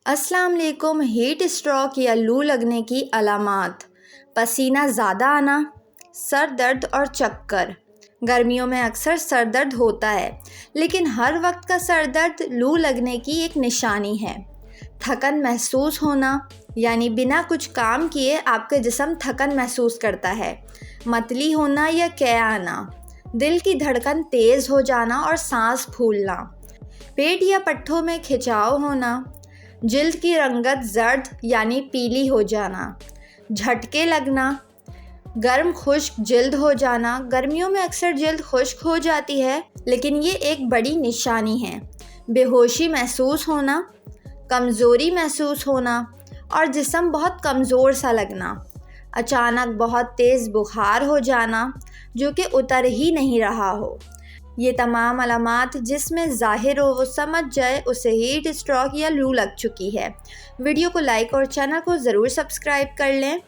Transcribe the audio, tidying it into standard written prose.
السلام علیکم۔ Heat stroke یا لو لگنے کی علامات: پسینہ زیادہ آنا، سر درد اور چکر۔ گرمیوں میں اکثر سر درد ہوتا ہے، لیکن ہر وقت کا سر درد لو لگنے کی ایک نشانی ہے۔ تھکن محسوس ہونا، یعنی بنا کچھ کام کیے آپ کا جسم تھکن محسوس کرتا ہے۔ متلی ہونا یا قے آنا، دل کی دھڑکن تیز ہو جانا اور سانس پھولنا۔ پیٹ یا پٹھوں میں کھچاؤ ہونا۔ جلد کی رنگت زرد یعنی پیلی ہو جانا۔ جھٹکے لگنا۔ گرم خشک جلد ہو جانا۔ گرمیوں میں اکثر جلد خشک ہو جاتی ہے، لیکن یہ ایک بڑی نشانی ہے۔ بے ہوشی محسوس ہونا، کمزوری محسوس ہونا اور جسم بہت کمزور سا لگنا۔ اچانک بہت تیز بخار ہو جانا جو کہ اتر ہی نہیں رہا ہو۔ یہ تمام علامات جس میں ظاہر ہو وہ سمجھ جائے اسے ہیٹ اسٹروک یا لو لگ چکی ہے۔ ویڈیو کو لائک اور چینل کو ضرور سبسکرائب کر لیں۔